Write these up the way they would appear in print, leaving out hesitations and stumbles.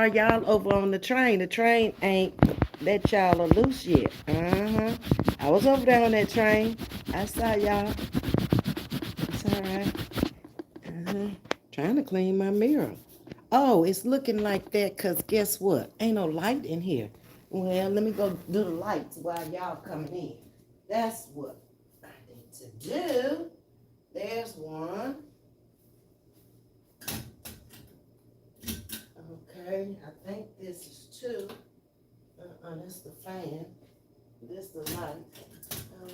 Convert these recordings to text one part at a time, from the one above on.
are y'all over on the train? The train ain't let y'all loose yet. I was over there on that train. I saw y'all. It's all right. Uh-huh. Trying to clean my mirror. Oh, it's looking like that because guess what? Ain't no light in here. Well, let me go do the lights while y'all coming in. That's what I need to do. There's one. Okay, I think this is two. That's the fan. This the light. Oh,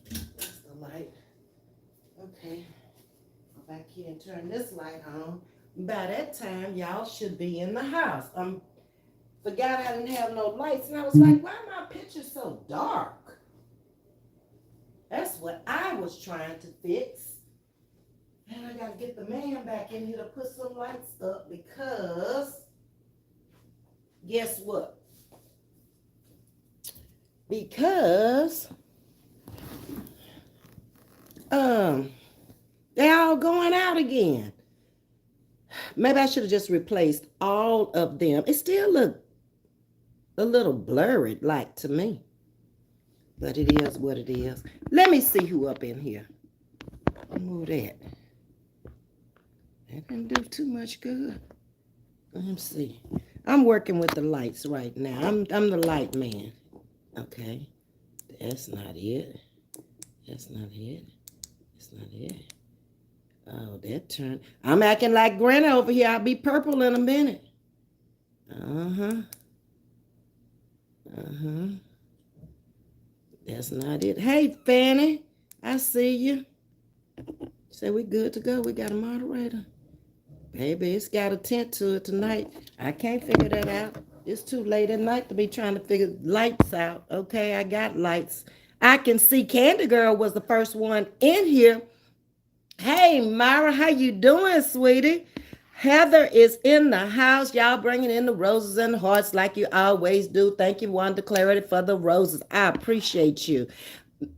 that's the light. Okay, go back here and turn this light on. By that time, y'all should be in the house. Forgot I didn't have no lights, and I was like, why are my pictures so dark? That's what I was trying to fix. And I gotta get the man back in here to put some lights up because guess what? Because they're all going out again. Maybe I should have just replaced all of them. It still look a little blurry like to me. But it is what it is. Let me see who up in here. Move that. That didn't do too much good. Let me see. I'm working with the lights right now. I'm the light man. Okay. That's not it. That's not it. That's not it. Oh, that turned. I'm acting like Granny over here. I'll be purple in a minute. Uh-huh. Uh-huh. That's not it. Hey, Fanny. I see you. Say we good to go. We got a moderator. Baby, it's got a tint to it tonight. I can't figure that out. It's too late at night to be trying to figure lights out. Okay, I got lights. I can see Candy Girl was the first one in here. Hey, Myra, how you doing, sweetie? Heather is in the house. Y'all bringing in the roses and the hearts like you always do. Thank you, Wanda Clarity, for the roses. I appreciate you.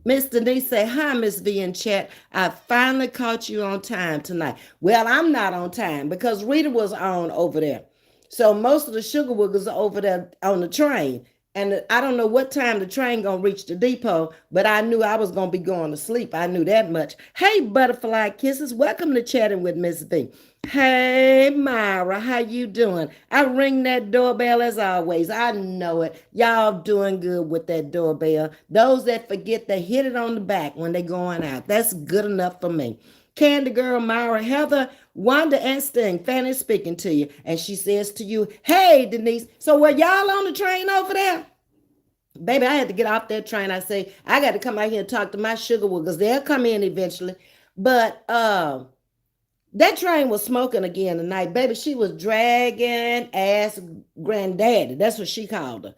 Miss Denise say, hi, Ms. V in chat. I finally caught you on time tonight. Well, I'm not on time because Rita was on over there. So most of the sugar wiggles are over there on the train. And I don't know what time the train gonna reach the depot, but I knew I was gonna be going to sleep. I knew that much. Hey, Butterfly Kisses, welcome to Chatting with Ms. V. Hey, Myra, how you doing? I ring that doorbell as always. I know it. Y'all doing good with that doorbell. Those that forget, they hit it on the back when they going out. That's good enough for me. Candy Girl, Myra, Heather, Wanda, and Sting, Fanny speaking to you. And she says to you, hey, Denise, so were y'all on the train over there? Baby, I had to get off that train. I say, I got to come out here and talk to my sugar wiggles. They'll come in eventually. But that train was smoking again tonight. Baby, she was dragging ass granddaddy. That's what she called her.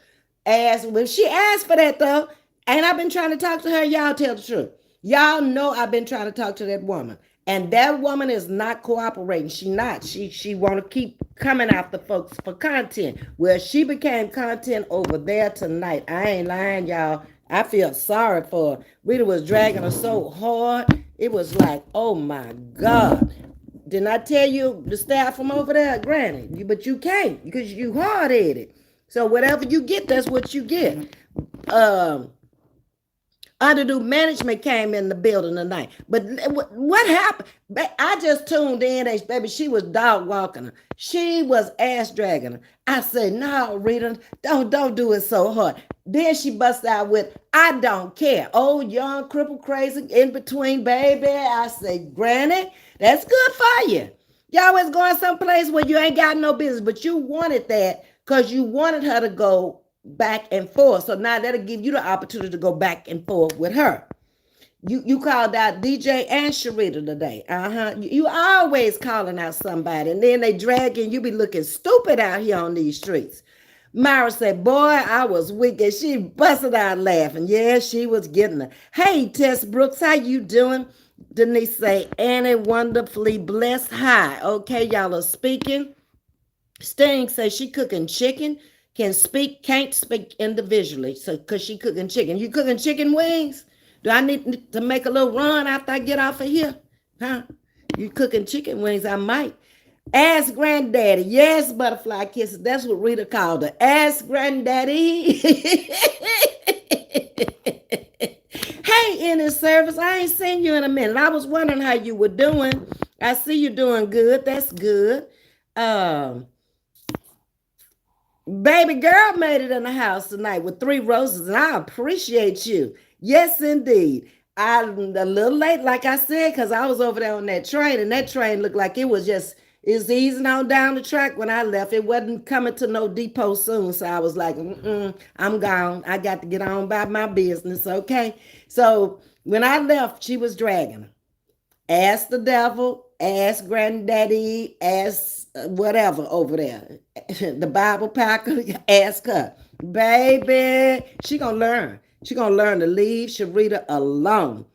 Ass, when she asked for that though, and I've been trying to talk to her, y'all tell the truth. Y'all know I've been trying to talk to that woman. And that woman is not cooperating. She not. She want to keep coming after folks for content. Well, she became content over there tonight. I ain't lying, y'all. I feel sorry for her. Rita was dragging her so hard. It was like, oh my God. Didn't I tell you the staff from over there, Granny? But you can't because you hard-headed. So whatever you get, that's what you get. Underdo management came in the building tonight. But what happened? I just tuned in, baby. She was dog walking her. She was ass dragging her. I said, no, Rita, don't do it so hard. Then she busts out with, I don't care. Oh, young, cripple, crazy, in between, baby. I say, Granny, that's good for you. You always going someplace where you ain't got no business, but you wanted that because you wanted her to go back and forth. So now that'll give you the opportunity to go back and forth with her. You called out DJ and Sharita today. You always calling out somebody, and then they dragging you. Be looking stupid out here on these streets. Myra said, boy, I was weak, and she busted out laughing. Yeah, she was getting her. Hey, Tess Brooks, how you doing? Denise say, Annie, wonderfully blessed. Hi. Okay, y'all are speaking. Sting says she cooking chicken. Can't speak individually. So, cause she cooking chicken. You cooking chicken wings? Do I need to make a little run after I get off of here? Huh? You cooking chicken wings? I might. Ask granddaddy. Yes, butterfly kisses. That's what Rita called her. Ask granddaddy. Hey, in his service, I ain't seen you in a minute. I was wondering how you were doing. I see you doing good. That's good. Um, Baby girl made it in the house tonight with 3 roses, and I appreciate you. Yes, indeed. I'm a little late, like I said, because I was over there on that train, and that train looked like it was easing on down the track when I left. It wasn't coming to no depot soon, so I was like, I'm gone. I got to get on about my business, okay? So when I left, she was dragging her. Ask the devil, ask granddaddy, ask whatever over there. The Bible packer, ask her. Baby, she gonna learn. She gonna learn to leave Sharita alone.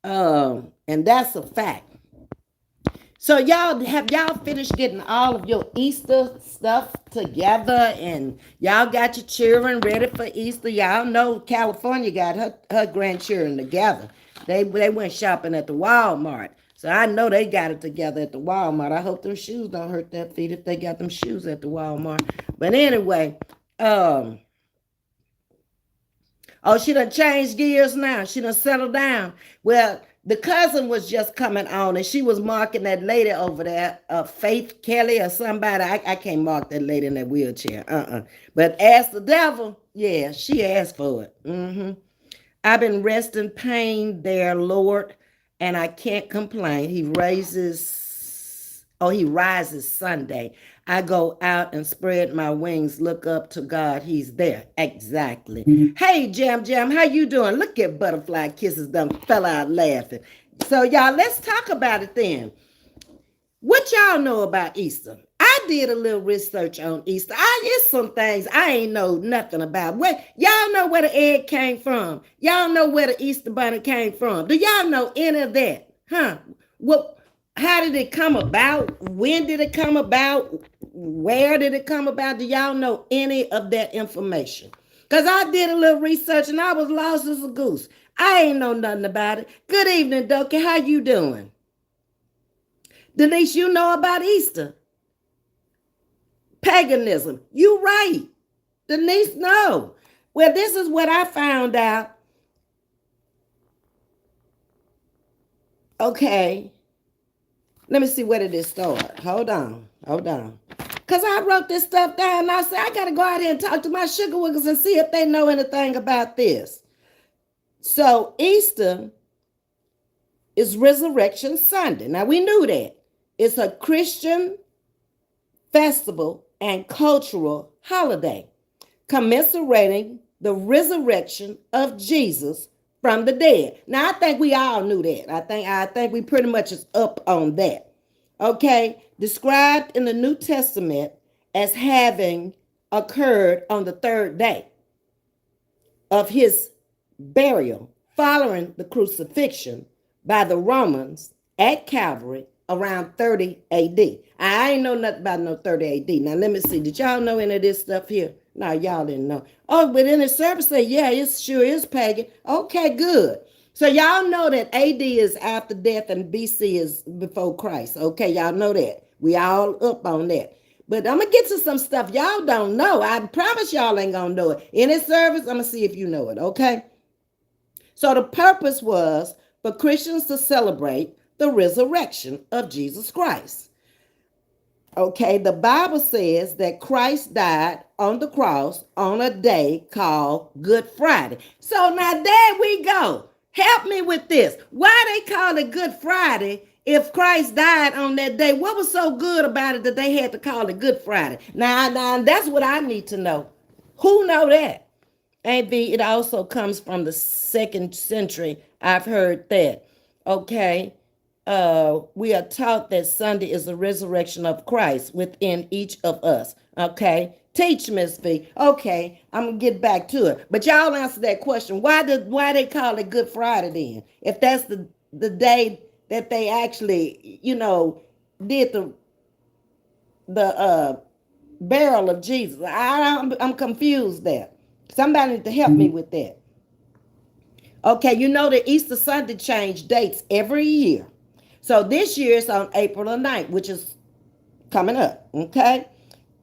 And that's a fact. So y'all finished getting all of your Easter stuff together, and y'all got your children ready for Easter. Y'all know California got her grandchildren together. They went shopping at the Walmart. So I know they got it together at the Walmart. I hope them shoes don't hurt their feet if they got them shoes at the Walmart. But anyway, um, oh, she done changed gears now. She done settled down. Well, the cousin was just coming on, and she was marking that lady over there, Faith Kelly or somebody. I can't mark that lady in that wheelchair. But ask the devil. Yeah, she asked for it. I've been resting pain there, Lord, and I can't complain. He rises Sunday. I go out and spread my wings, look up to God. He's there. Exactly. Hey, Jam Jam, how you doing? Look at Butterfly Kisses done fell out laughing. So, y'all, let's talk about it then. What y'all know about Easter? I did a little research on Easter. It's some things I ain't know nothing about. What y'all know where the egg came from? Y'all know where the Easter bunny came from? Do y'all know any of that? Huh? What? How did it come about? When did it come about? Where did it come about? Do y'all know any of that information? Because I did a little research and I was lost as a goose. I ain't know nothing about it. Good evening, Doki. How you doing? Denise, you know about Easter. Paganism. You right. Denise, no. Well, this is what I found out. Okay. Let me see where did it start. Hold on. Because I wrote this stuff down and I said, I got to go out here and talk to my sugar wiggles and see if they know anything about this. So Easter is Resurrection Sunday. Now, we knew that. It's a Christian festival and cultural holiday commemorating the resurrection of Jesus from the dead. Now, I think we all knew that. I think we pretty much is up on that. Okay, described in the New Testament as having occurred on the third day of his burial following the crucifixion by the Romans at Calvary around 30 AD. I ain't know nothing about no 30 AD. Now let me see. Did y'all know any of this stuff here? No, y'all didn't know. Oh, but in the service say, yeah, it sure is pagan. Okay, good. So y'all know that AD is after death and BC is before Christ. Okay, y'all know that. We all up on that. But I'm going to get to some stuff y'all don't know. I promise y'all ain't going to know it. In this service, I'm going to see if you know it, okay? So the purpose was for Christians to celebrate the resurrection of Jesus Christ. Okay, the Bible says that Christ died on the cross on a day called Good Friday. So now there we go. Help me with this. Why they call it Good Friday if Christ died on that day? What was so good about it that they had to call it Good Friday? Now that's what I need to know. Who know that? Maybe it also comes from the 2nd century. I've heard that. Okay. We are taught that Sunday is the resurrection of Christ within each of us. Okay. Teach, Ms.V. Okay, I'm gonna get back to it. But y'all answer that question. Why they call it Good Friday then? If that's the day that they actually, did the burial of Jesus. I'm confused there. Somebody need to help me with that. Okay, you know the Easter Sunday change dates every year. So this year it's on April the 9th, which is coming up, okay?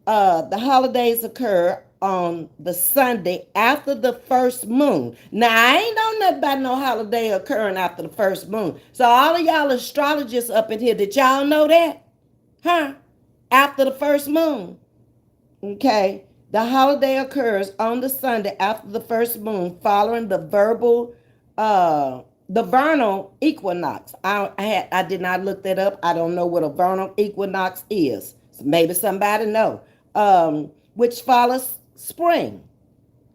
The holidays occur on the Sunday after the first moon. Now, I ain't know nothing about no holiday occurring after the first moon. So all of y'all astrologists up in here, did y'all know that? Huh? After the first moon. Okay. The holiday occurs on the Sunday after the first moon, following the vernal equinox. I did not look that up. I don't know what a vernal equinox is. So maybe somebody know. Which follows spring.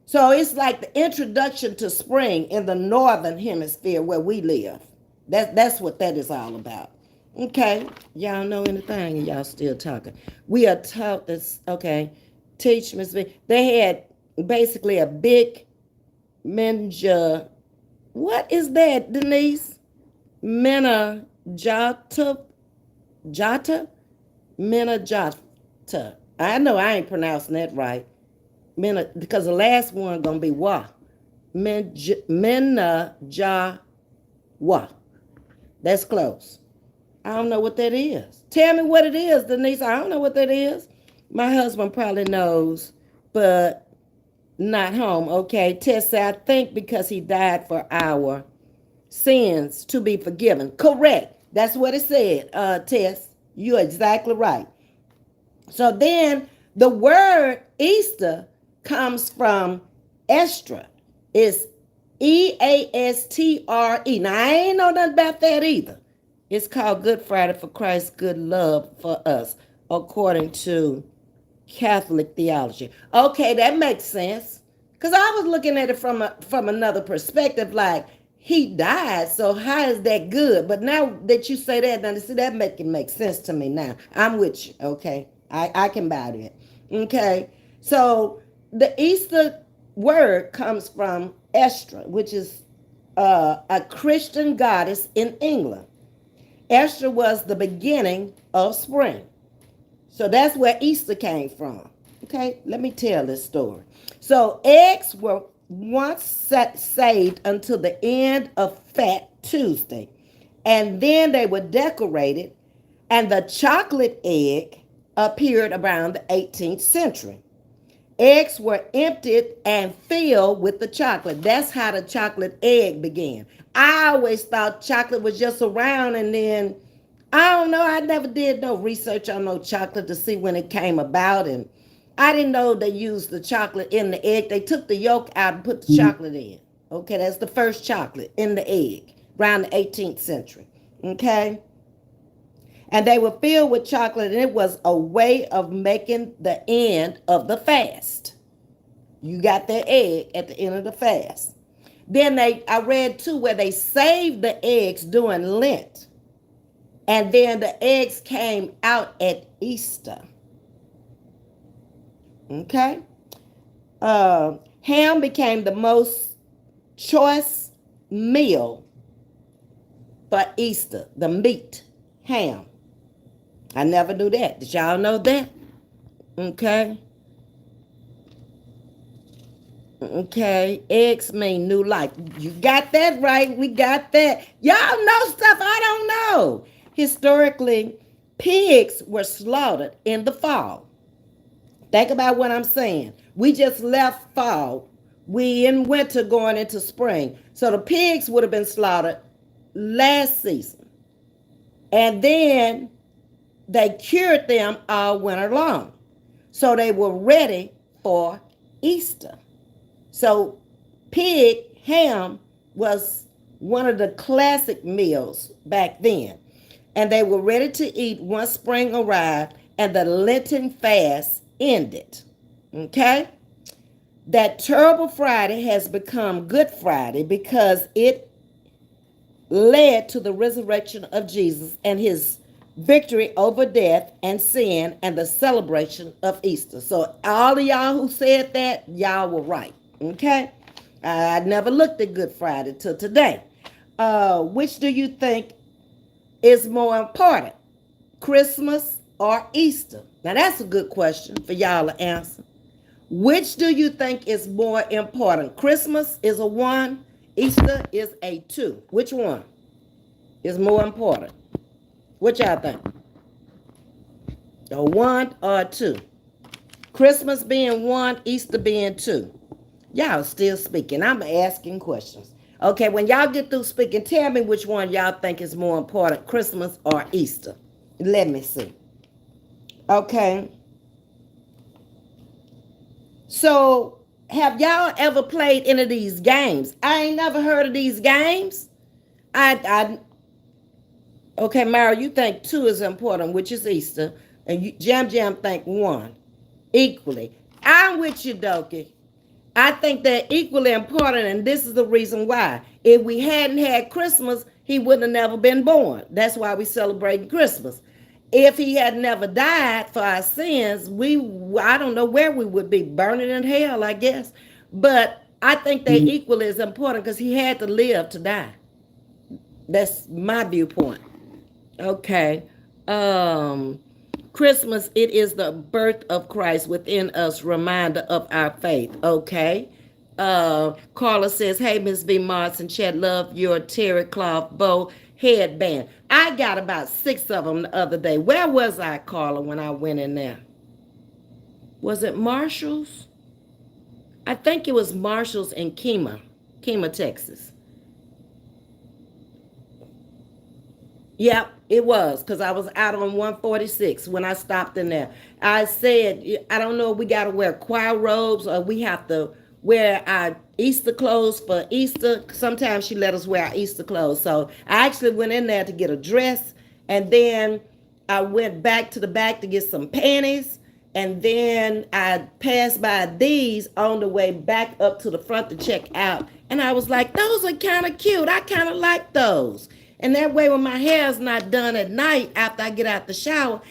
So it's like the introduction to spring in the northern hemisphere where we live. That's what that is all about. Okay, y'all know anything and y'all still talking. We are taught this, okay, teach Ms.V. They had basically a big menja. What is that, Denise? Mena Jata? Mena Jata. I know I ain't pronouncing that right. Mena, because the last one gonna be wa. Mena Ja Wa. That's close. I don't know what that is. Tell me what it is, Denise. I don't know what that is. My husband probably knows, but not home. Okay. Tess said, I think because he died for our sins to be forgiven. Correct. That's what it said, Tess. You're exactly right. So then the word Easter comes from Estra. It's Eastre. Now, I ain't know nothing about that either. It's called Good Friday for Christ's good love for us, according to Catholic theology. Okay, that makes sense. Because I was looking at it from another perspective, like he died, so how is that good? But now that you say that, now see that make sense to me now. I'm with you, okay? I can buy that. Okay. So the Easter word comes from Estra, which is a Christian goddess in England. Esther was the beginning of spring. So that's where Easter came from. Okay, let me tell this story. So eggs were once saved until the end of Fat Tuesday, and then they were decorated, and the chocolate egg appeared around the 18th century. Eggs were emptied and filled with the chocolate. That's how the chocolate egg began. I always thought chocolate was just around, and then I don't know. I never did no research on no chocolate to see when it came about, and I didn't know they used the chocolate in the egg. They took the yolk out and put the chocolate in. Okay, that's the first chocolate in the egg around the 18th century. Okay, and they were filled with chocolate, and it was a way of making the end of the fast. You got that egg at the end of the fast. Then I read too where they saved the eggs during Lent, and then the eggs came out at Easter. Okay, ham became the most choice meal for Easter. The meat, ham. I never knew that. Did y'all know that? Okay. Okay. Eggs mean new life. You got that right. We got that. Y'all know stuff I don't know. Historically, pigs were slaughtered in the fall. Think about what I'm saying. We just left fall. We in winter going into spring. So the pigs would have been slaughtered last season. And then they cured them all winter long. So they were ready for Easter. So pig ham was one of the classic meals back then. And they were ready to eat once spring arrived and the Lenten fast ended. Okay? That terrible Friday has become Good Friday because it led to the resurrection of Jesus and his victory over death and sin and the celebration of Easter. So all of y'all who said that, y'all were right. Okay? I never looked at Good Friday till today. Which do you think is more important, Christmas or Easter? Now that's a good question for y'all to answer. Which do you think is more important? Christmas is a 1, Easter is a 2. Which one is more important? What y'all think? A one or a two. Christmas being one, Easter being two. Y'all still speaking. I'm asking questions. Okay, when y'all get through speaking, tell me which one y'all think is more important, Christmas or Easter. Let me see. Okay. So, have y'all ever played any of these games? I ain't never heard of these games. I okay, Mara, you think two is important, which is Easter, and Jam think one equally. I'm with you, Dokie. I think they're equally important, and this is the reason why. If we hadn't had Christmas, he wouldn't have never been born. That's why we celebrate Christmas. If he had never died for our sins, I don't know where we would be, burning in hell, I guess. But I think they equally as important because he had to live to die. That's my viewpoint. Okay. Um, Christmas, it is the birth of Christ within us, reminder of our faith. Okay. Carla says, hey, Ms.V. Martin, Chet, love your terry cloth bow headband. I got about 6 of them the other day. Where was I, Carla, when I went in there? Was it Marshall's? I think it was Marshall's in Kemah, Texas. Yep, it was because I was out on 146 when I stopped in there. I said, I don't know if we got to wear choir robes or we have to wear our Easter clothes for Easter. Sometimes she let us wear our Easter clothes. So I actually went in there to get a dress, and then I went back to the back to get some panties. And then I passed by these on the way back up to the front to check out. And I was like, those are kind of cute. I kind of like those. And that way, when my hair is not done at night after I get out the shower,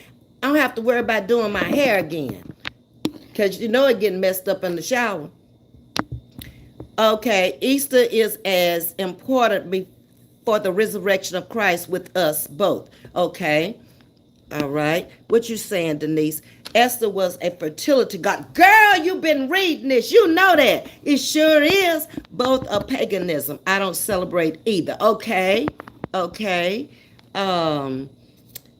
I don't have to worry about doing my hair again. Because you know it getting messed up in the shower. Okay, Easter is as important for the resurrection of Christ with us both. Okay. All right. What you saying, Denise? Esther was a fertility god. Girl, you've been reading this. You know that. It sure is both a paganism. I don't celebrate either. Okay. Okay.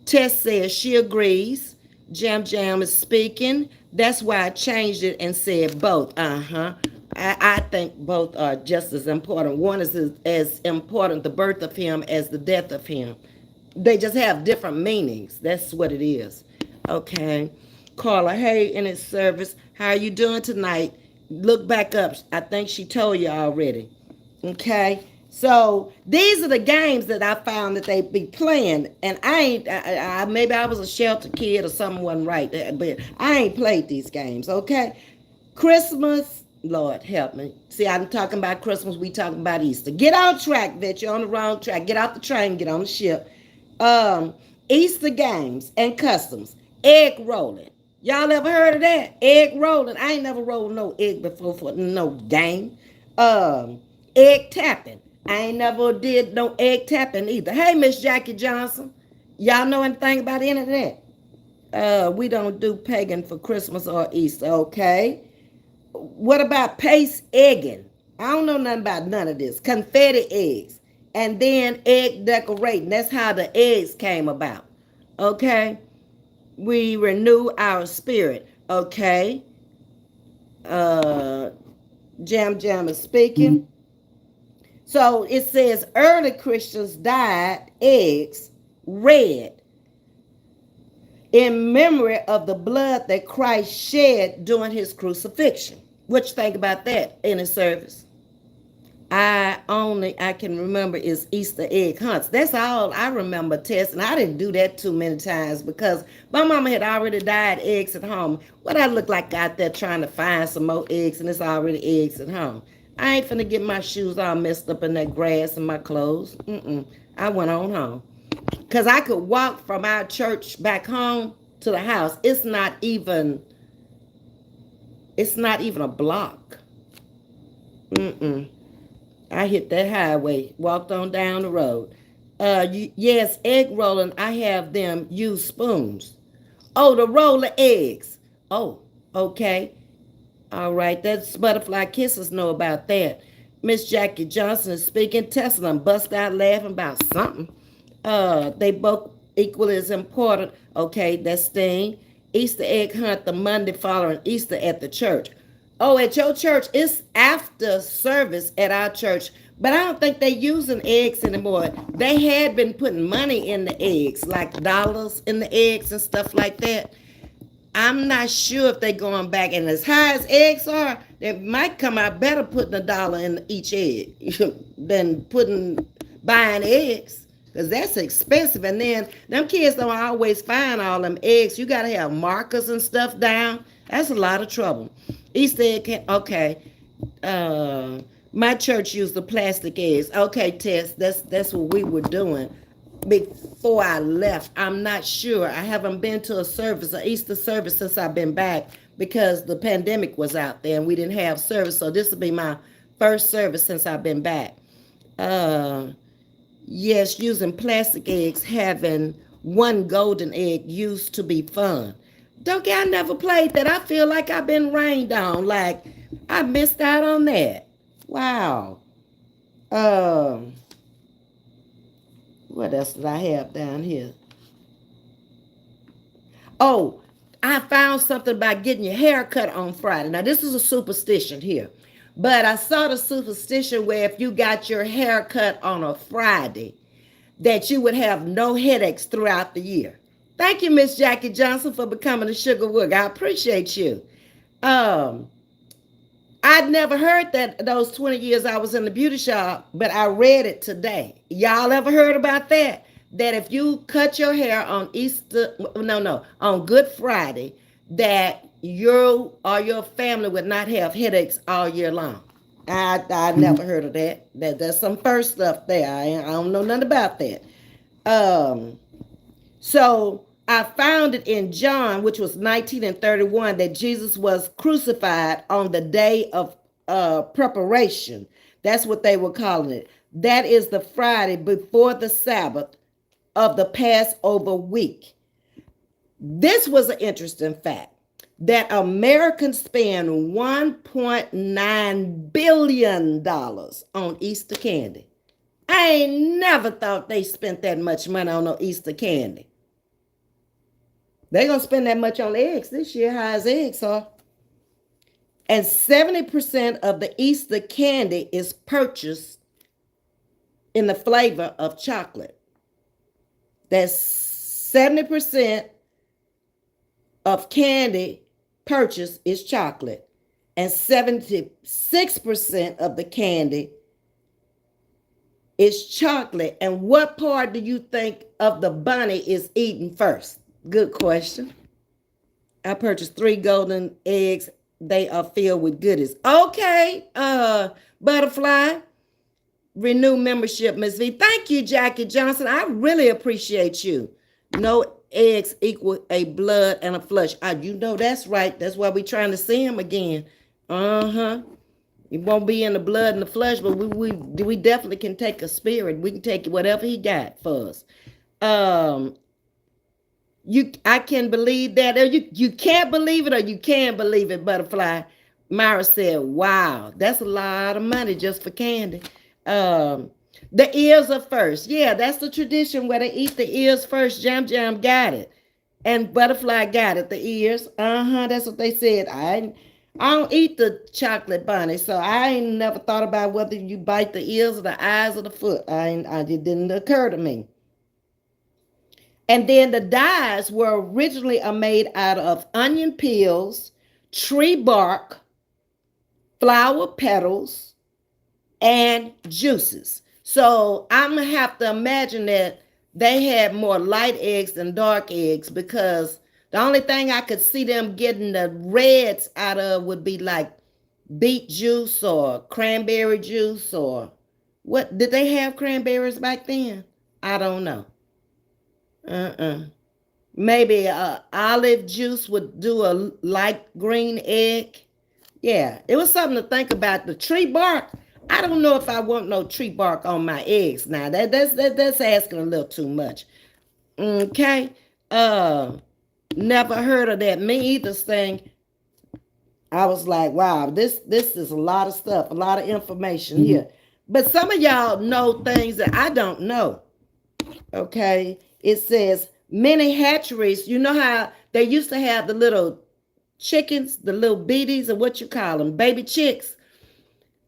Tess says she agrees. Jam is speaking. That's why I changed it and said both. Uh-huh. I think both are just as important. One is as important, the birth of him, as the death of him. They just have different meanings. That's what it is. Okay. Carla, hey, in its service, how are you doing tonight? Look back up. I think she told you already. Okay. So these are the games that I found that they be playing, and maybe I was a shelter kid or something wasn't right, but I ain't played these games. Okay. Christmas, Lord help me. See, I'm talking about Christmas, we talking about Easter. Get on track, Vet. You're on the wrong track. Get off the train, get on the ship. Easter games and customs. Egg rolling. Y'all ever heard of that? Egg rolling. I ain't never rolled no egg before for no game. Egg tapping. I ain't never did no egg tapping either. Hey, Miss Jackie Johnson. Y'all know anything about any of that? We don't do pagan for Christmas or Easter, okay? What about paste egging? I don't know nothing about none of this. Confetti eggs. And then egg decorating. That's how the eggs came about. Okay? We renew our spirit. Okay? Jam is speaking. So it says early Christians dyed eggs red in memory of the blood that Christ shed during his crucifixion. What you think about that in the service? I can remember is Easter egg hunts. That's all I remember, Tess, and I didn't do that too many times because my mama had already dyed eggs at home. What I look like out there trying to find some more eggs, and it's already eggs at home. I ain't finna get my shoes all messed up in that grass and my clothes. I went on home. Because I could walk from our church back home to the house. It's not even a block. I hit that highway, walked on down the road. Yes, egg rolling, I have them use spoons. Oh, to roll the eggs. Oh, okay. All right, that's Butterfly Kisses know about that. Miss Jackie Johnson is speaking. Tesla and bust out laughing about something. They both equally as important. Okay, that's Sting. Easter egg hunt the Monday following Easter at the church. Oh, at your church, it's after service at our church, but I don't think they using eggs anymore. They had been putting money in the eggs, like dollars in the eggs and stuff like that. I'm not sure if they're going back. And as high as eggs are, it might come out better putting $1 in each egg than buying eggs. Because that's expensive. And then them kids don't always find all them eggs. You got to have markers and stuff down. That's a lot of trouble. Easter egg, okay. My church used the plastic eggs. Okay, Tess, that's what we were doing before I left. I'm not sure. I haven't been to a service, an Easter service, since I've been back because the pandemic was out there and we didn't have service. So this will be my first service since I've been back. Yes, using plastic eggs, having one golden egg used to be fun. Don't I never played that. I feel like I've been rained on. Like I missed out on that. Wow. What else did I have down here? Oh, I found something about getting your hair cut on Friday. Now, this is a superstition here. But I saw the superstition where if you got your hair cut on a Friday, that you would have no headaches throughout the year. Thank you, Miss Jackie Johnson, for becoming a sugar woog. I appreciate you. I'd never heard that those 20 years I was in the beauty shop, but I read it today. Y'all ever heard about that? That if you cut your hair on on Good Friday, that you or your family would not have headaches all year long. I never heard of that. That's some first stuff there. I don't know nothing about that. So I found it in John, which was 19 and 31, that Jesus was crucified on the day of preparation. That's what they were calling it. That is the Friday before the Sabbath of the Passover week. This was an interesting fact that Americans spend $1.9 billion on Easter candy. I ain't never thought they spent that much money on no Easter candy. They're going to spend that much on eggs this year, high as eggs are. And 70% of the Easter candy is purchased in the flavor of chocolate. That's 70% of candy purchased is chocolate. And 76% of the candy is chocolate. And what part do you think of the bunny is eaten first? Good question. I purchased 3 golden eggs. They are filled with goodies. Okay, Butterfly. Renew membership, Ms.V. Thank you, Jackie Johnson. I really appreciate you. No eggs equal a blood and a flush. You know that's right. That's why we're trying to see him again. It won't be in the blood and the flesh, but we definitely can take a spirit. We can take whatever he got for us. I can believe that. Or you can't believe it, or you can believe it, Butterfly. Myra said, wow, that's a lot of money just for candy. The ears are first. Yeah, that's the tradition where they eat the ears first. Jam got it. And Butterfly got it, the ears. That's what they said. I don't eat the chocolate bunny, so I ain't never thought about whether you bite the ears or the eyes or the foot. It didn't occur to me. And then the dyes were originally made out of onion peels, tree bark, flower petals, and juices. So I'm going to have to imagine that they had more light eggs than dark eggs, because the only thing I could see them getting the reds out of would be like beet juice or cranberry juice, or what? Did they have cranberries back then? I don't know. Maybe olive juice would do a light green egg. Yeah, it was something to think about. The tree bark, I don't know if I want no tree bark on my eggs now. That's asking a little too much. Okay. Never heard of that. Me either thing. I was like, wow, this is a lot of stuff, a lot of information here. But some of y'all know things that I don't know. Okay. It says Many hatcheries, you know how they used to have the little chickens, the little beaties, or what you call them, baby chicks.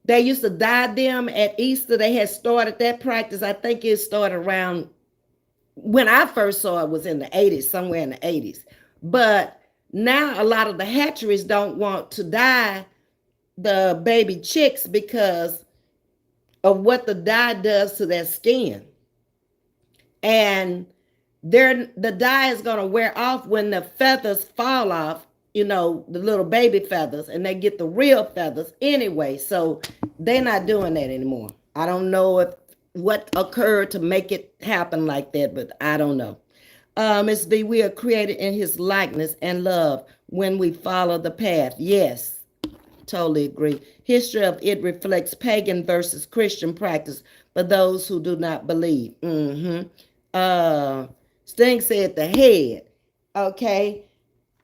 They used to dye them at Easter. They had started that practice. I think it started around when I first saw it was in the 80s, somewhere in the 80s. But now a lot of the hatcheries don't want to dye the baby chicks because of what the dye does to their skin. And the dye is going to wear off when the feathers fall off, the little baby feathers, and they get the real feathers anyway. So they're not doing that anymore. I don't know what occurred to make it happen like that, but I don't know. Ms.V, we are created in his likeness and love when we follow the path. Yes, totally agree. History of it reflects pagan versus Christian practice for those who do not believe. Sting said the head. Okay,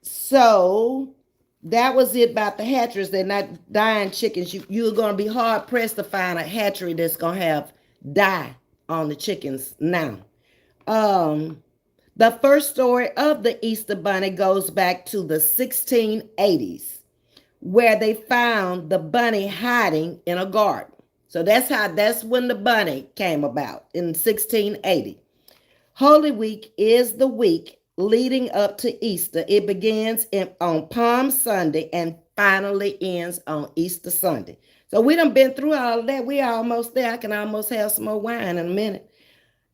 so that was it about the hatcheries. They're not dying chickens. You're going to be hard pressed to find a hatchery that's going to have dye on the chickens now. The first story of the Easter Bunny goes back to the 1680s, where they found the bunny hiding in a garden. So that's when the bunny came about in 1680. Holy Week is the week leading up to Easter. It begins on Palm Sunday and finally ends on Easter Sunday. So we done been through all of that. We are almost there. I can almost have some more wine in a minute.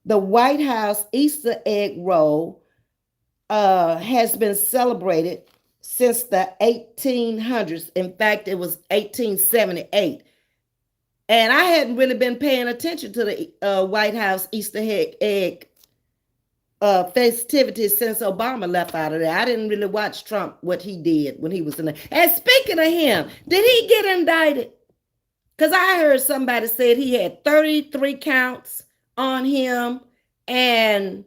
The White House Easter egg roll has been celebrated since the 1800s. In fact, it was 1878. And I hadn't really been paying attention to the White House Easter egg festivities since Obama left out of there. I didn't really watch Trump, what he did when he was in there. And speaking of him, did he get indicted? Because I heard somebody said he had 33 counts on him. And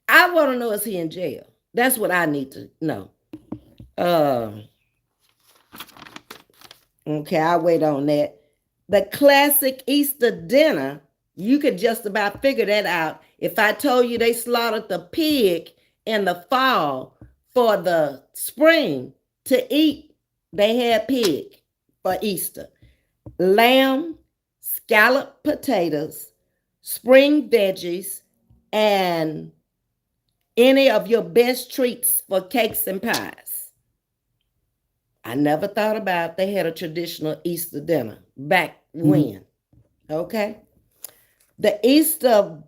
I want to know, is he in jail? That's what I need to know. Okay, I'll wait on that. The classic Easter dinner, you could just about figure that out. If I told you they slaughtered the pig in the fall for the spring to eat, they had pig for Easter. Lamb, scalloped potatoes, spring veggies, and any of your best treats for cakes and pies. I never thought about they had a traditional Easter dinner back when. Okay. The Easter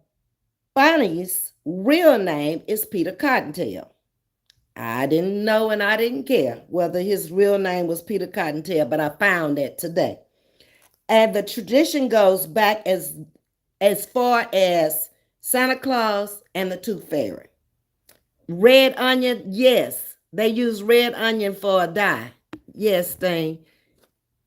Bunny's real name is Peter Cottontail. I didn't know and I didn't care whether his real name was Peter Cottontail, but I found that today. And the tradition goes back as far as Santa Claus and the Tooth Fairy. Red onion, yes. They use red onion for a dye. Yes, thing.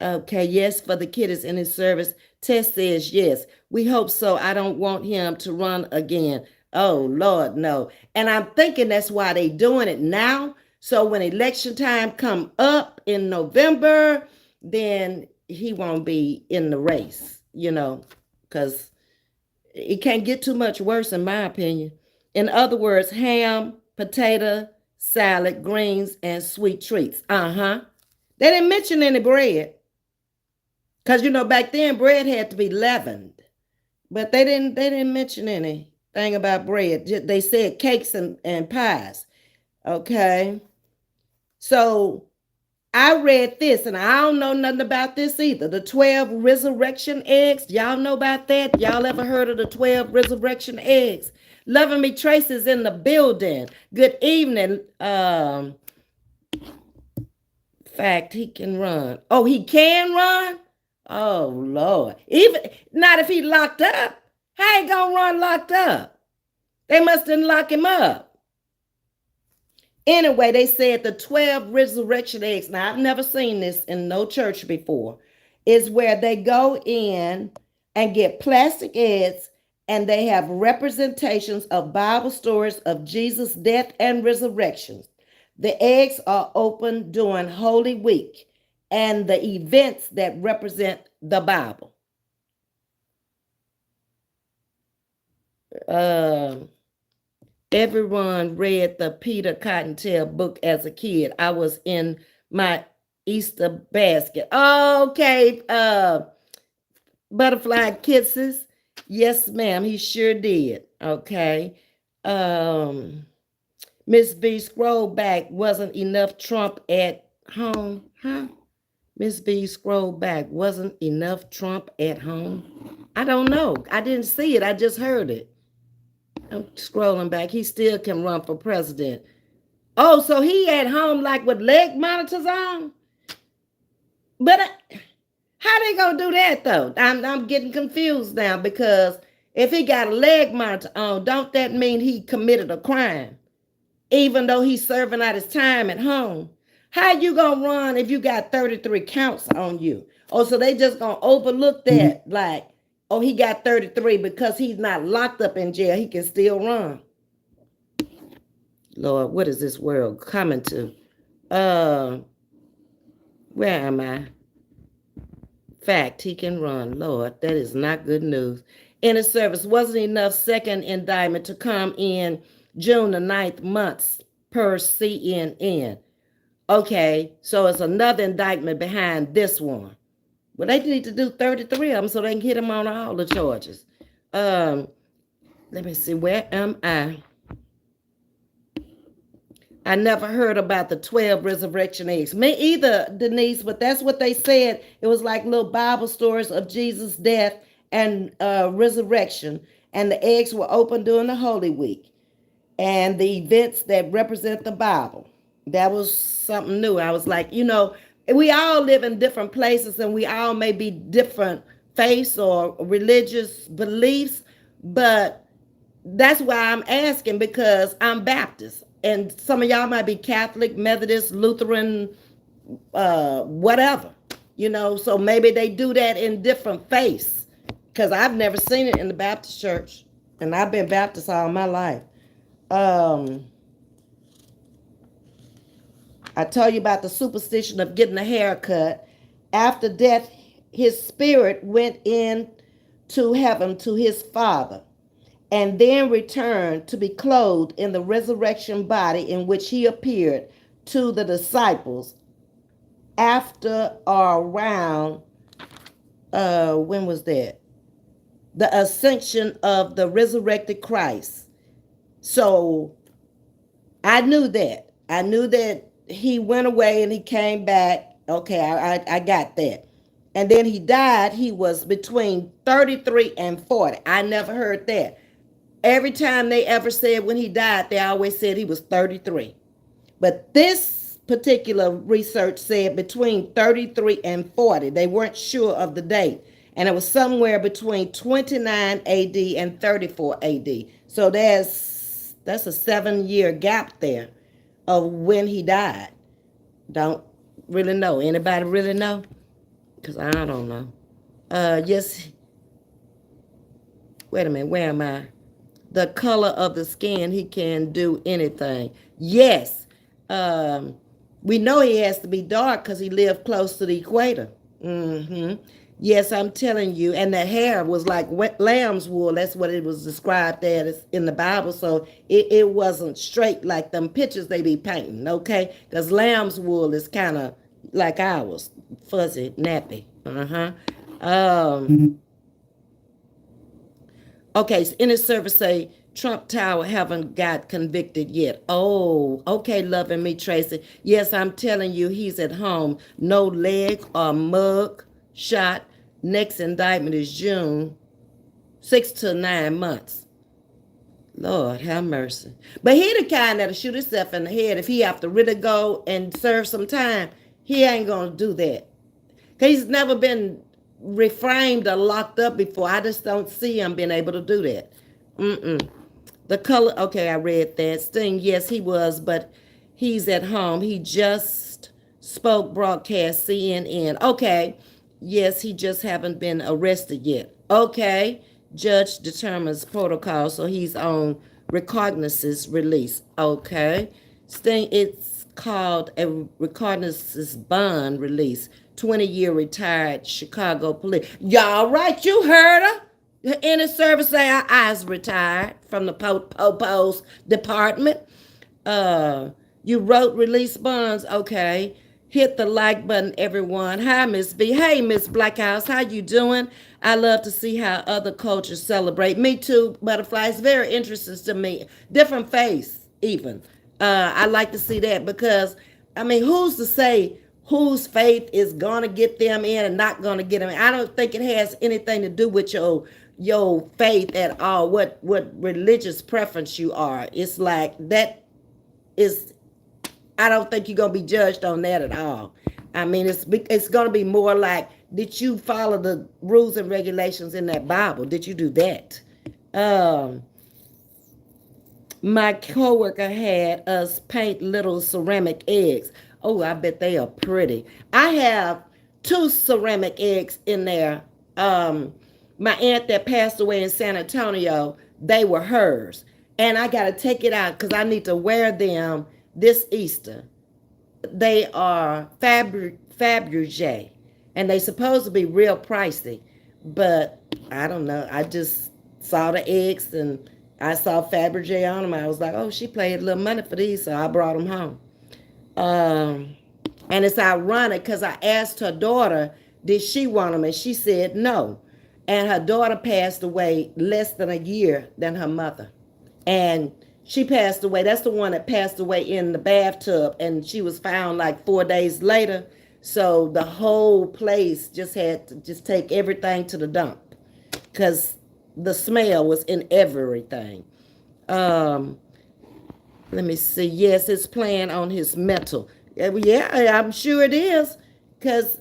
Okay, yes, for the kiddies in his service. Tess says yes. We hope so. I don't want him to run again. Oh, Lord, no. And I'm thinking that's why they doing it now. So when election time come up in November, then he won't be in the race, because it can't get too much worse, in my opinion. In other words, ham, potato, salad, greens, and sweet treats. They didn't mention any bread. Because, back then bread had to be leavened. But they didn't mention anything about bread. They said cakes and pies. Okay. So I read this, and I don't know nothing about this either. The 12 resurrection eggs. Y'all know about that? Y'all ever heard of the 12 resurrection eggs? Loving Me Tracy's in the building. Good evening. Fact, he can run. Oh, he can run? Oh, Lord. Even not if he locked up. How he gonna run locked up? They must have locked him up. Anyway, they said the 12 resurrection eggs. Now, I've never seen this in no church before. Is where they go in and get plastic eggs, and they have representations of Bible stories of Jesus' death and resurrection. The eggs are opened during Holy Week and the events that represent the Bible. Everyone read the Peter Cottontail book as a kid. I was in my Easter basket. Okay, butterfly kisses. Yes, ma'am, he sure did. Okay. Um, Ms.V. scroll back. Wasn't enough Trump at home. Huh? Ms.V. scroll back. Wasn't enough Trump at home. I don't know. I didn't see it. I just heard it. I'm scrolling back. He still can run for president. Oh, so he at home like with leg monitors on? But how they gonna do that though? I'm getting confused now because if he got a leg monitor on, don't that mean he committed a crime? Even though he's serving out his time at home. How you gonna run if you got 33 counts on you? Oh, so they just gonna overlook that like, oh, he got 33 because he's not locked up in jail. He can still run. Lord, what is this world coming to? Where am I? Fact, he can run. Lord, that is not good news. In his service, wasn't enough second indictment to come in June the 9th months per CNN. Okay, so it's another indictment behind this one. Well, they need to do 33 of them so they can hit him on all the charges. Let me see, where am I? I never heard about the 12 resurrection eggs. Me either, Denise, but that's what they said. It was like little Bible stories of Jesus' death and resurrection. And the eggs were opened during the Holy Week and the events that represent the Bible. That was something new. I was like, we all live in different places and we all may be different faiths or religious beliefs, but that's why I'm asking because I'm Baptist. And some of y'all might be Catholic, Methodist, Lutheran, whatever. So maybe they do that in different faiths. Because I've never seen it in the Baptist church. And I've been Baptist all my life. I told you about the superstition of getting a haircut. After death, his spirit went in to heaven to his Father and then returned to be clothed in the resurrection body in which he appeared to the disciples after or around, when was that? The ascension of the resurrected Christ. So I knew that. I knew that he went away and he came back. Okay, I got that. And then he died. He was between 33 and 40. I never heard that. Every time they ever said when he died, they always said he was 33. But this particular research said between 33 and 40. They weren't sure of the date. And it was somewhere between 29 AD and 34 AD. So that's a 7-year gap there of when he died. Don't really know. Anybody really know? Because I don't know. Yes. Wait a minute. Where am I? The color of the skin, he can do anything. Yes. We know he has to be dark because he lived close to the equator. Yes, I'm telling you. And the hair was like lamb's wool. That's what it was described as in the Bible. So it wasn't straight like them pictures they be painting, okay? Because lamb's wool is kind of like ours, fuzzy, nappy. Okay, so in his service say Trump Tower haven't got convicted yet. Oh, okay, loving me, Tracy. Yes, I'm telling you, he's at home. No leg or mug shot. Next indictment is June, 6 to 9 months. Lord have mercy. But he the kind that'll shoot himself in the head if he have to really go and serve some time. He ain't gonna do that. He's never been reframed or locked up before. I just don't see him being able to do that. The color, okay, I read that. Sting, yes, he was, but he's at home. He just spoke broadcast CNN. Okay, yes, he just haven't been arrested yet. Okay, judge determines protocol, so he's on recognizance release. Okay, Sting, it's called a recognizance bond release. 20-year retired Chicago police. Y'all right, you heard her. Any service say I was retired from the post department. Uh, you wrote release bonds. Okay. Hit the like button, everyone. Hi, Ms.V. Hey, Miss Blackhouse. How you doing? I love to see how other cultures celebrate. Me too, Butterfly. It's very interesting to me. Different face, even. I like to see that because, I mean, who's to say whose faith is going to get them in and not going to get them in? I don't think it has anything to do with your faith at all, what religious preference you are. It's like that is, I don't think you're gonna be judged on that at all. I mean, it's gonna be more like, did you follow the rules and regulations in that Bible? Did you do that? Um, my coworker had us paint little ceramic eggs. Oh, I bet they are pretty. I have two ceramic eggs in there. My aunt that passed away in San Antonio, they were hers. And I got to take it out because I need to wear them this Easter. They are Fabergé, and they supposed to be real pricey, but I don't know. I just saw the eggs and I saw Fabergé on them. I was like, oh, she paid a little money for these, so I brought them home. Um, and it's ironic because I asked her daughter, did she want them, and she said no. And her daughter passed away less than a year than her mother. And she passed away. That's the one that passed away in the bathtub, and she was found like 4 days later. So the whole place just had to just take everything to the dump because the smell was in everything. Um, Let me see. Yes, it's playing on his mental. Yeah, I'm sure it is because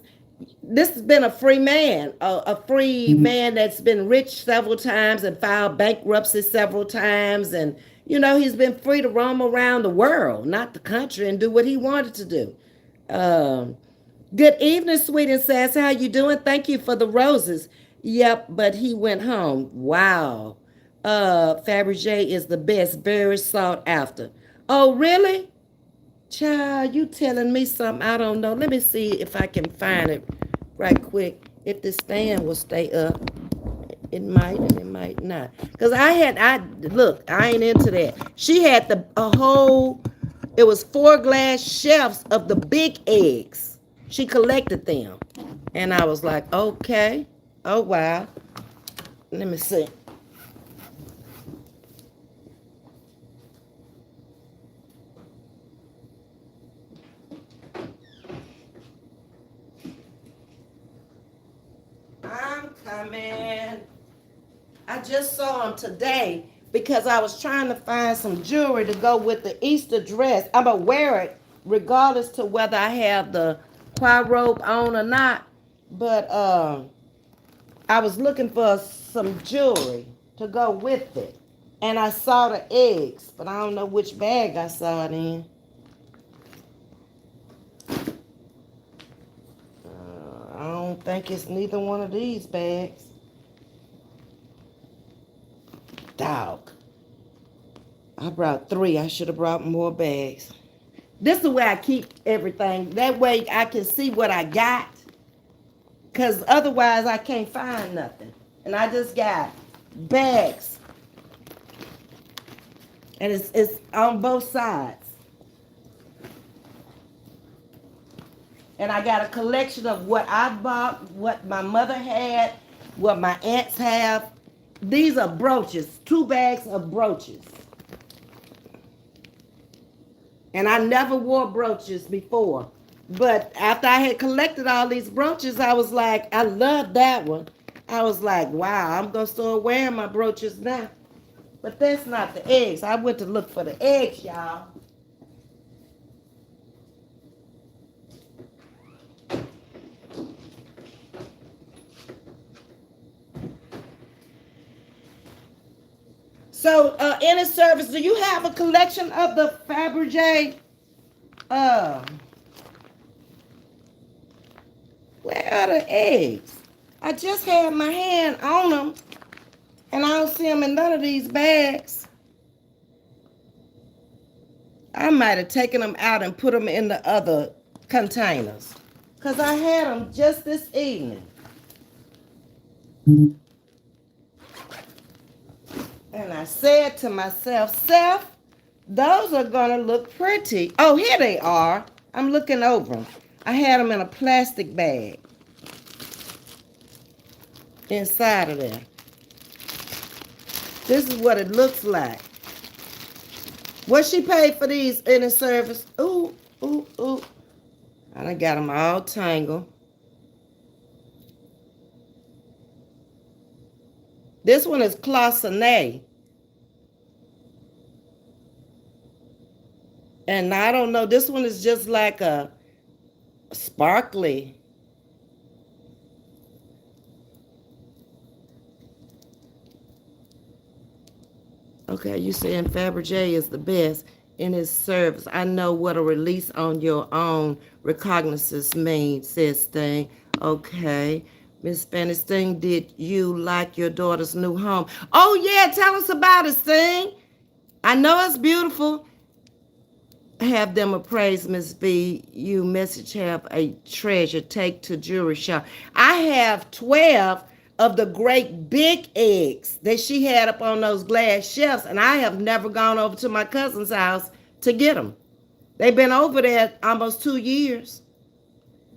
this has been a free man, a free man that's been rich several times and filed bankruptcy several times. And, he's been free to roam around the world, not the country, and do what he wanted to do. Um, Good evening, sweet and sass. How you doing? Thank you for the roses. Yep, but he went home. Wow. Fabergé is the best, very sought after. Oh, really? Child, you telling me something I don't know. Let me see if I can find it right quick. If the stand will stay up, it might and it might not. Cause look, I ain't into that. She had a whole. It was 4 glass shelves of the big eggs. She collected them, and I was like, okay, oh wow. Let me see. I'm coming. I just saw them today because I was trying to find some jewelry to go with the Easter dress. I'm going to wear it regardless to whether I have the choir robe on or not. But I was looking for some jewelry to go with it. And I saw the eggs, but I don't know which bag I saw it in. I don't think it's neither one of these bags. Dog. I brought 3. I should have brought more bags. This is the way I keep everything. That way I can see what I got. Because otherwise I can't find nothing. And I just got bags. And it's on both sides. And I got a collection of what I bought, what my mother had, what my aunts have. These are brooches. 2 bags of brooches. And I never wore brooches before. But after I had collected all these brooches, I was like, I love that one. I was like, wow, I'm going to start wearing my brooches now. But that's not the eggs. I went to look for the eggs, y'all. So, in a service, do you have a collection of the Fabergé? Uh, where are the eggs? I just had my hand on them, and I don't see them in none of these bags. I might have taken them out and put them in the other containers, because I had them just this evening. And I said to myself, Self, those are going to look pretty. Oh, here they are. I'm looking over them. I had them in a plastic bag inside of there. This is what it looks like. What she paid for these in the service? Ooh, ooh, ooh. I done got them all tangled. This one is Cloisonne. And I don't know, this one is just like a sparkly. Okay, you saying Fabergé is the best in its service. I know what a release on your own recognizance means, says Sting. Okay. Miss Spanish Sting, did you like your daughter's new home? Oh, yeah, tell us about it, Sting. I know it's beautiful. Have them appraise, Ms.V. You message have a treasure. Take to jewelry shop. I have 12 of the great big eggs that she had up on those glass shelves, and I have never gone over to my cousin's house to get them. They've been over there almost 2 years.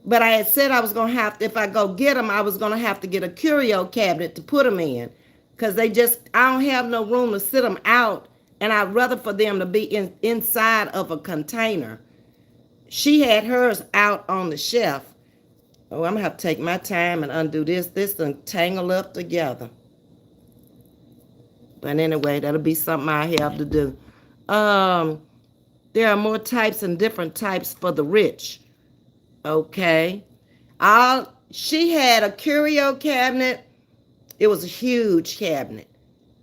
But I had said I was going to have to, if I go get them, I was going to have to get a curio cabinet to put them in. Because I don't have no room to sit them out. And I'd rather for them to be inside of a container. She had hers out on the shelf. Oh, I'm going to have to take my time and undo this. This done tangle up together. But anyway, that'll be something I have to do. There are more types and different types for the rich. Okay. She had a curio cabinet. It was a huge cabinet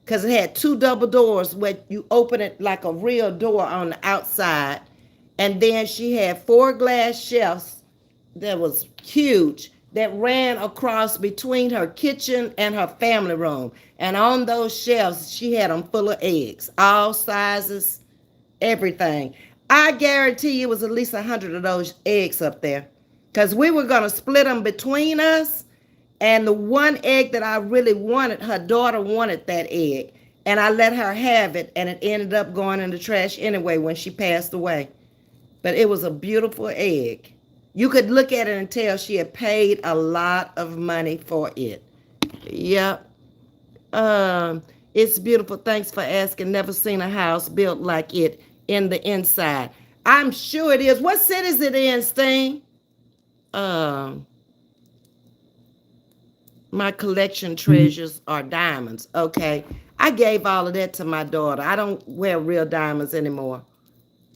because it had two double doors where you open it like a real door on the outside. And then she had 4 glass shelves that was huge that ran across between her kitchen and her family room. And on those shelves, she had them full of eggs, all sizes, everything. I guarantee you it was at least 100 of those eggs up there because we were going to split them between us. And the one egg that I really wanted, her daughter wanted that egg. And I let her have it, and it ended up going in the trash anyway when she passed away. But it was a beautiful egg. You could look at it and tell she had paid a lot of money for it. Yep. It's beautiful. Thanks for asking. Never seen a house built like it in the inside. I'm sure it is. What city is it in, Sting? My collection treasures are diamonds. Okay. I gave all of that to my daughter. I don't wear real diamonds anymore.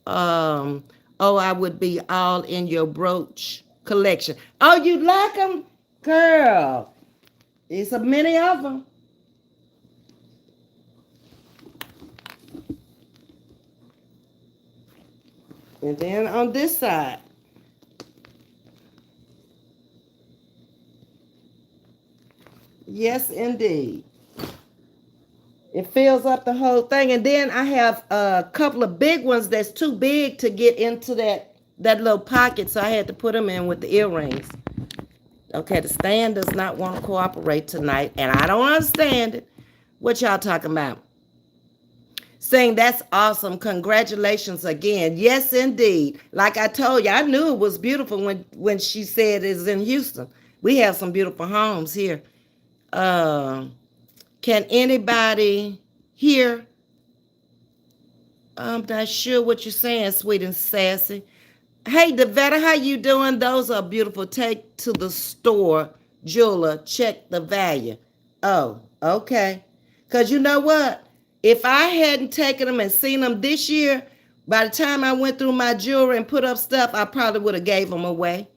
Oh, I would be all in your brooch collection. Oh, you like them? Girl, it's a many of them. And then on this side, yes, indeed. It fills up the whole thing. And then I have a couple of big ones that's too big to get into that little pocket, so I had to put them in with the earrings. Okay, the stand does not want to cooperate tonight, and I don't understand it. What y'all talking about? Saying that's awesome. Congratulations again. Yes, indeed. Like I told you, I knew it was beautiful when she said it's in Houston. We have some beautiful homes here. Can anybody hear? I'm not sure what you're saying, sweet and sassy. Hey, Devetta, how you doing? Those are beautiful. Take to the store, jeweler, check the value. Oh, okay. Because you know what? If I hadn't taken them and seen them this year, by the time I went through my jewelry and put up stuff, I probably would have gave them away.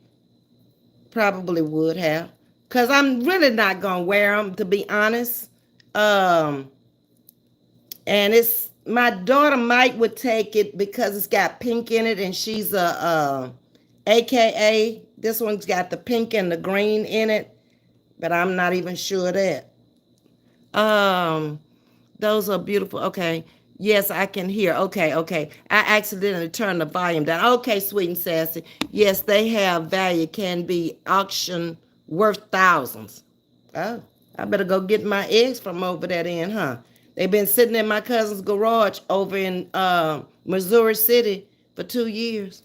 Probably would have. Because I'm really not going to wear them, to be honest. And it's my daughter might would take it because it's got pink in it, and she's a AKA. This one's got the pink and the green in it, but I'm not even sure of that. Those are beautiful. Okay. Yes, I can hear. Okay, okay. I accidentally turned the volume down. Okay, sweet and sassy. Yes, they have value, can be auction worth thousands. Oh, I better go get my eggs from over that end, huh? They've been sitting in my cousin's garage over in Missouri City for 2 years.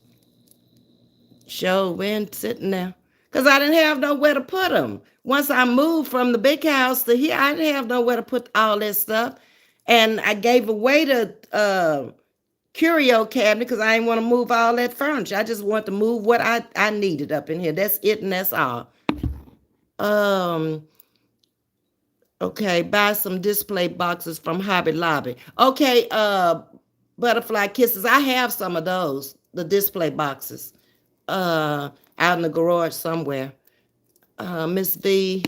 Sure, been sitting there. Because I didn't have nowhere to put them. Once I moved from the big house to here, I didn't have nowhere to put all that stuff. And I gave away the curio cabinet because I didn't want to move all that furniture. I just want to move what I needed up in here. That's it and that's all. Um, okay, buy some display boxes from Hobby Lobby. Okay, butterfly kisses. I have some of those, the display boxes. Out in the garage somewhere. Ms.V,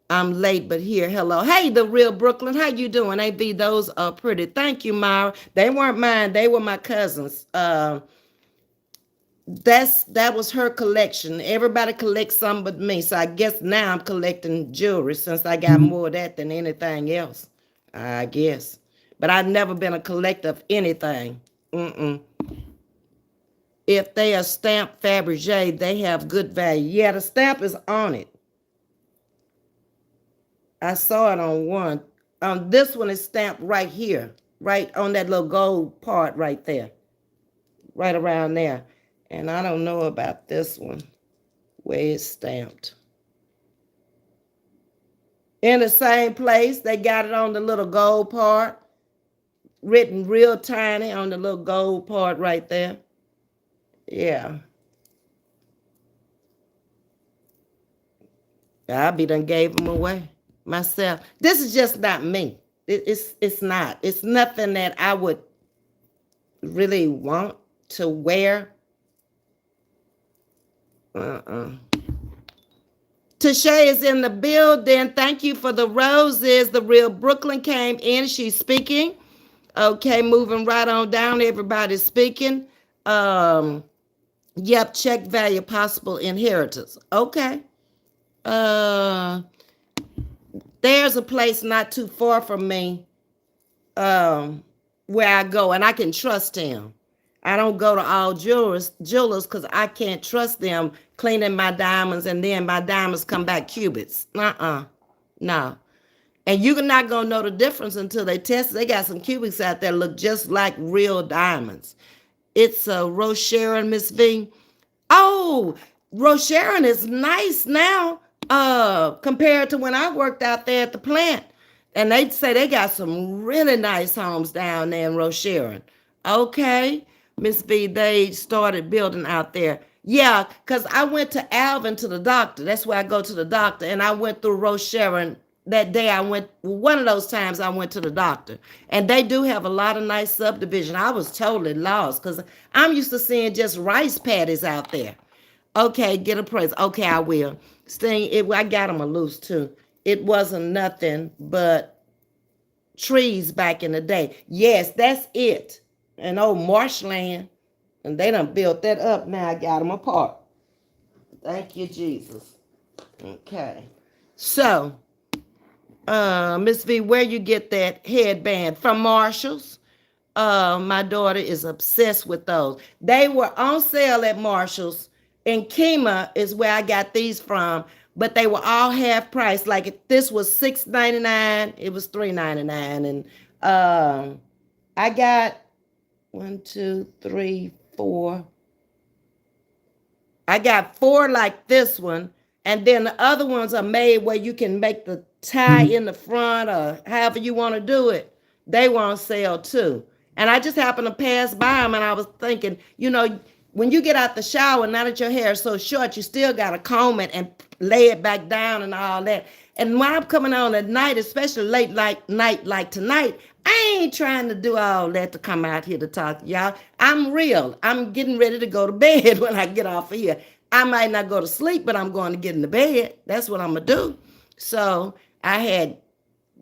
I'm late, but here, hello. Hey, the real Brooklyn, how you doing? A.V, those are pretty. Thank you, Myra. They weren't mine. They were my cousins. That was her collection. Everybody collects some but me. So I guess now I'm collecting jewelry since I got more of that than anything else. I guess. But I've never been a collector of anything. Mm-mm. If they are stamped Fabergé, they have good value. Yeah, the stamp is on it. I saw it on one. This one is stamped right here, right on that little gold part right there, right around there. And I don't know about this one, where it's stamped. In the same place, they got it on the little gold part, written real tiny on the little gold part right there. Yeah. I be done gave them away myself. This is just not me. It's not. It's nothing that I would really want to wear. Tasha is in the building. Thank you for the roses. The real Brooklyn came in. She's speaking. Okay, moving right on down. Everybody's speaking. Yep, check value possible inheritance. Okay. There's a place not too far from me where I go and I can trust him. I don't go to all jewelers because I can't trust them cleaning my diamonds and then my diamonds come back cubits. No. And you're not going to know the difference until they test. They got some cubics out there look just like real diamonds. It's Rocheron, Ms.V. Oh, Rocheron is nice now compared to when I worked out there at the plant. And they say they got some really nice homes down there in Rocheron. Okay, Ms.V, they started building out there. Yeah, because I went to Alvin to the doctor. That's where I go to the doctor. And I went through Rocheron that day. One of those times I went to the doctor. And they do have a lot of nice subdivision. I was totally lost because I'm used to seeing just rice paddies out there. Okay, get a praise. Okay, I will. I got them a loose too. It wasn't nothing but trees back in the day. Yes, that's it. An old marshland. And they done built that up. Now I got them apart. Thank you, Jesus. Okay. So, Miss V, where you get that headband? From Marshall's. My daughter is obsessed with those. They were on sale at Marshall's. In Kima is where I got these from, but they were all half price. Like if this was $6.99, it was $3.99. And I got 1, 2, 3, 4. I got 4 like this one, and then the other ones are made where you can make the tie in the front or however you want to do it. They were on sale too. And I just happened to pass by them and I was thinking, when you get out the shower, now that your hair is so short, you still got to comb it and lay it back down and all that. And when I'm coming on at night, especially late night like tonight, I ain't trying to do all that to come out here to talk to y'all. I'm real. I'm getting ready to go to bed when I get off of here. I might not go to sleep, but I'm going to get in the bed. That's what I'm going to do. So I had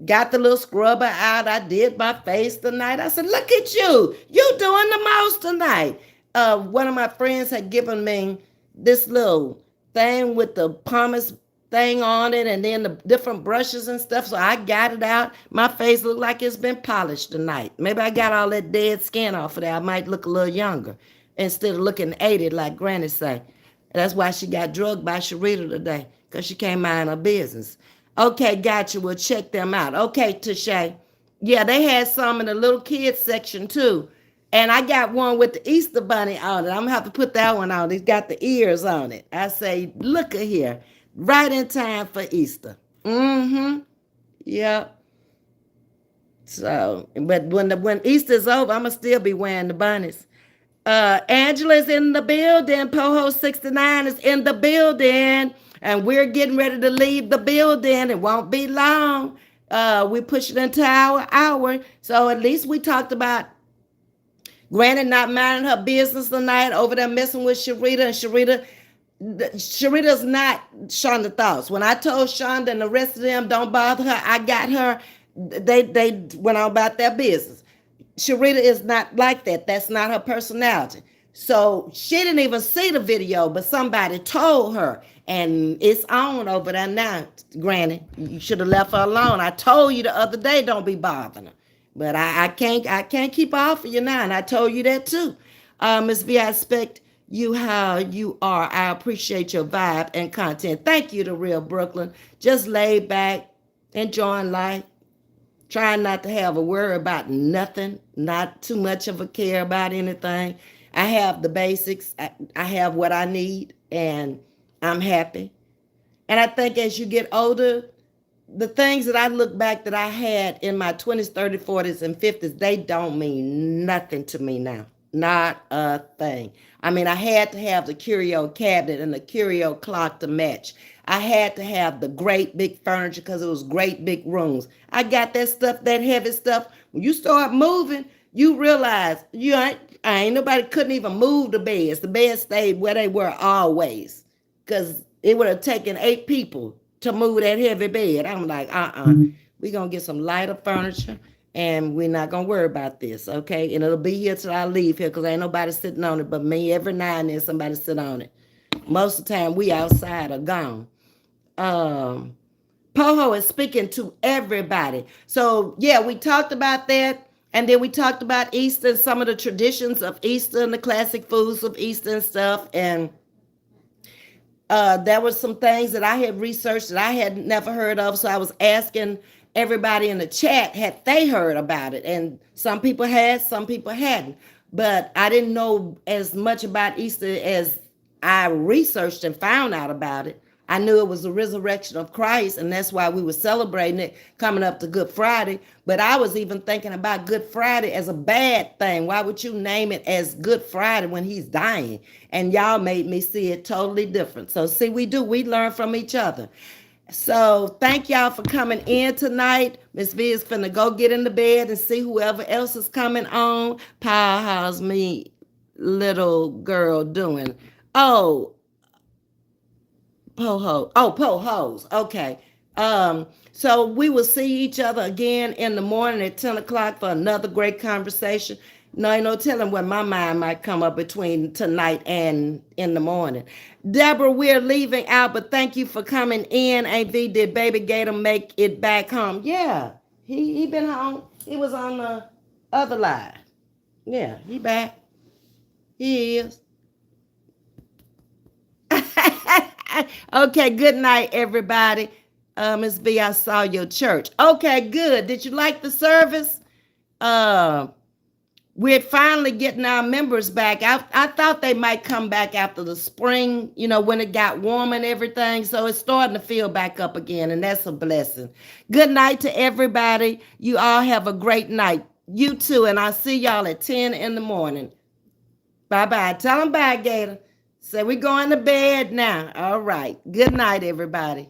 got the little scrubber out. I did my face tonight. I said, look at you. You doing the most tonight. One of my friends had given me this little thing with the pumice thing on it and then the different brushes and stuff. So I got it out. My face looked like it's been polished tonight. Maybe I got all that dead skin off of there. I might look a little younger instead of looking 80 like Granny say. That's why she got drugged by Sharita today, because she came out in her business. Okay, gotcha. We'll check them out. Okay, Tashay. Yeah, they had some in the little kids section too. And I got one with the Easter bunny on it. I'm gonna have to put that one on. It's got the ears on it. I say, look at here. Right in time for Easter. Mm-hmm. Yep. So, but when Easter's over, I'ma still be wearing the bunnies. Angela's in the building. Poho 69 is in the building. And we're getting ready to leave the building. It won't be long. We push it into our hour. So at least we talked about Granny not minding her business tonight over there messing with Sharita. And Sharita's not Shonda Thoughts. When I told Shonda and the rest of them don't bother her, I got her. They went on about their business. Sharita is not like that. That's not her personality. So she didn't even see the video, but somebody told her, and it's on over there now. Granny, you should have left her alone. I told you the other day, don't be bothering her. But I can't keep off of you now, and I told you that too. Ms.V, I expect you how you are. I appreciate your vibe and content. Thank you to Real Brooklyn. Just laid back, enjoying life, trying not to have a worry about nothing, not too much of a care about anything. I have the basics. I have what I need, and I'm happy. And I think as you get older, the things that I look back that I had in my 20s, 30s, 40s, and 50s, they don't mean nothing to me now. Not a thing. I mean, I had to have the curio cabinet and the curio clock to match. I had to have the great big furniture because it was great big rooms. I got that stuff, that heavy stuff. When you start moving, you realize ain't nobody couldn't even move the beds. The beds stayed where they were always because it would have taken 8 people to move that heavy bed. I'm like, we're going to get some lighter furniture and we're not going to worry about this, okay? And it'll be here till I leave here because ain't nobody sitting on it but me. Every now and then somebody sit on it. Most of the time we outside or gone. Poho is speaking to everybody. So, yeah, we talked about that. And then we talked about Easter, some of the traditions of Easter and the classic foods of Easter and stuff. And there were some things that I had researched that I had never heard of. So I was asking everybody in the chat, had they heard about it? And some people had, some people hadn't. But I didn't know as much about Easter as I researched and found out about it. I knew it was the resurrection of Christ, and that's why we were celebrating it coming up to Good Friday. But I was even thinking about Good Friday as a bad thing. Why would you name it as Good Friday when he's dying? And y'all made me see it totally different. So see, we learn from each other. So thank y'all for coming in tonight. Ms.V is finna go get in the bed and see whoever else is coming on. Powerhouse me little girl doing. Oh, Pohos. Okay. So we will see each other again in the morning at 10 o'clock for another great conversation. No, ain't no telling where my mind might come up between tonight and in the morning. Deborah, we're leaving out, but thank you for coming in. AV, did Baby Gator make it back home? Yeah, he been home. He was on the other line. Yeah, he back. He is. Okay, good night, everybody. Ms.V, I saw your church. Okay, good. Did you like the service? We're finally getting our members back. I thought they might come back after the spring, when it got warm and everything. So it's starting to fill back up again, and that's a blessing. Good night to everybody. You all have a great night. You too, and I'll see y'all at 10 in the morning. Bye-bye. Tell them bye, Gator. Say we're going to bed now. All right. Good night, everybody.